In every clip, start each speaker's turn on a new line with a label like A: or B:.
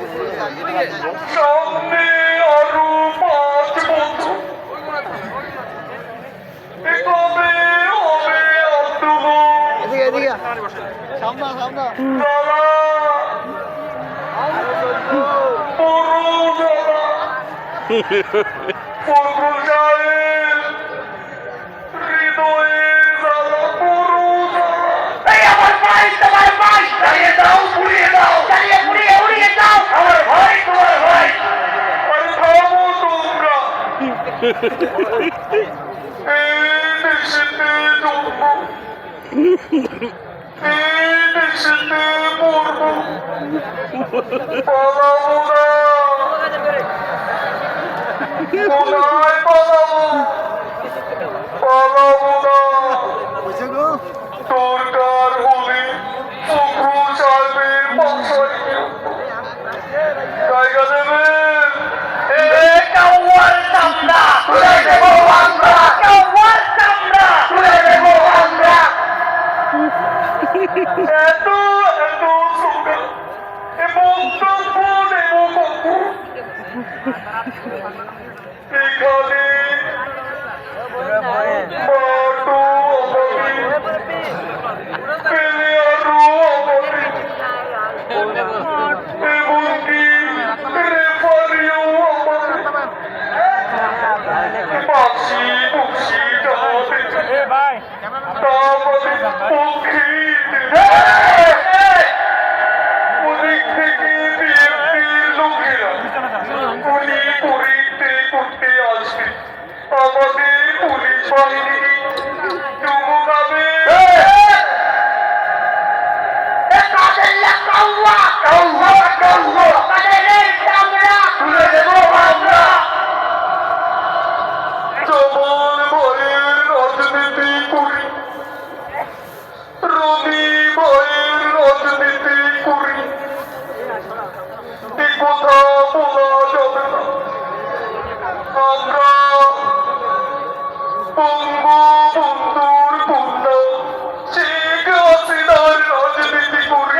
A: সামনে আরো 5 বছর কবে হবে আন্দোলন দরকার হলে জায়গা দেবেন এত এত সুন্দর এবং তখন এবং এখানে মাটু অবধি প্লেয়ারও অবধি এমনকি রেফারিও অবধি বাসি বুসি তারপরে পক্ষী ওদিক থেকে বিএনপির লোকেরা গুলি করতে আসবে আমাদের পুলিশ বাহিনী চুমুকাবে যেমন ভয়ের রাজনীতি করি রবি ভয়ের রাজনীতি করি এ কথা বলা যাবে না আমরা বঙ্গবন্ধুর কন্যা শেখ হাসিনার রাজনীতি করি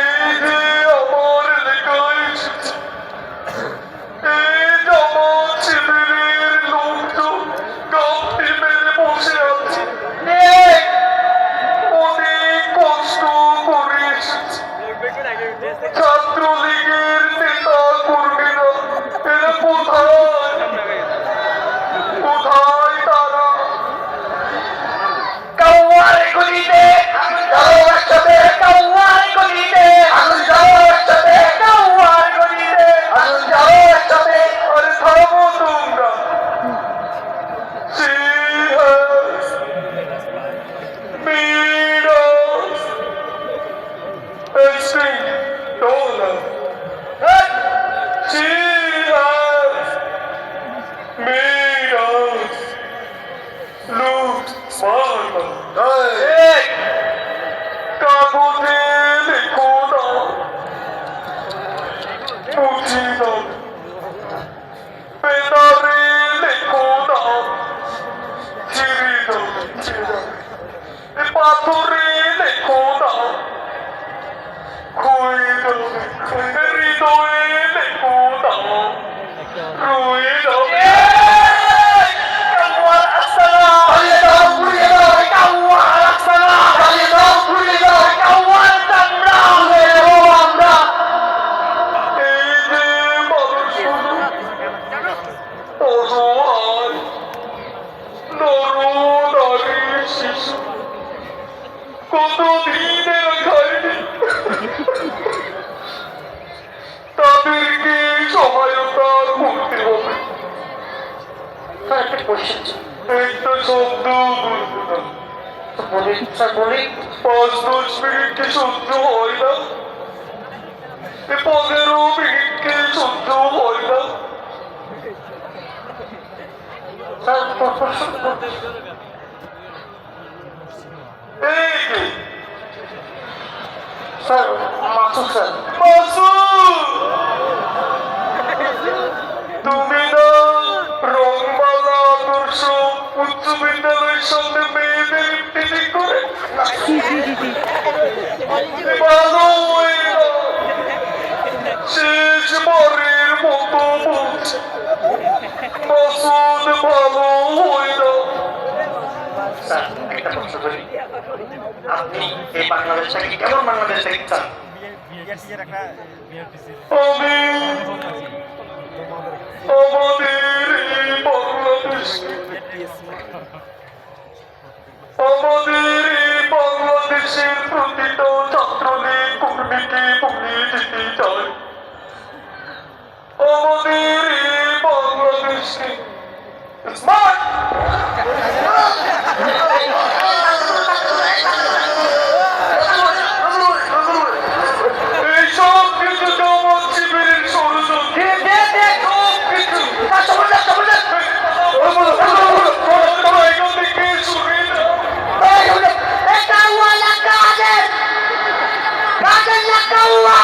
A: এই যে আমার এলাকায় এসেছে এই জামাত শিবিরের লোকজন গামটি মেরে বসে আছে অনেক কষ্ট করে এসেছে ছাত্রলীগের নেতা কর্মীরা এরা কোথায় তারা কাউয়ার গলিতে কাগজে লেখো না বুঝি না পেনারে লেখো না চিরি না পাথরে লেখো না হৃদয়ে লেখো না রুয়ে যাবে কতদিনের খাইনি তাদেরকে সহায়তা করতে হবে একটা শব্দ বলবে না 5-10 মিনিট কি সহ্য হয় না 15 মিনিট কি সহ্য হয় না স্যার মাসুদ তুমি না রংবালা ভালো হয় না, শেষবারের মতো বলছি, মাসুদ ভালো হয় না।
B: স্যার একটা প্রশ্ন করি, আপনি এই বাংলাদেশটাকে কেমন বাংলাদেশ দেখতে চান?
A: আমি আমাদের এই বাংলাদেশের প্রতিটা ছাত্রলীগ কর্মীকে ভুলিয়ে দিতে চাই। আমাদের এই বাংলাদেশকে স্মার্ট এইসব কিছু জামাত শিবিরের ষড়যন্ত্র, এখান থেকে শুনে না।
C: এটা huwa la kader. Kader la kawa.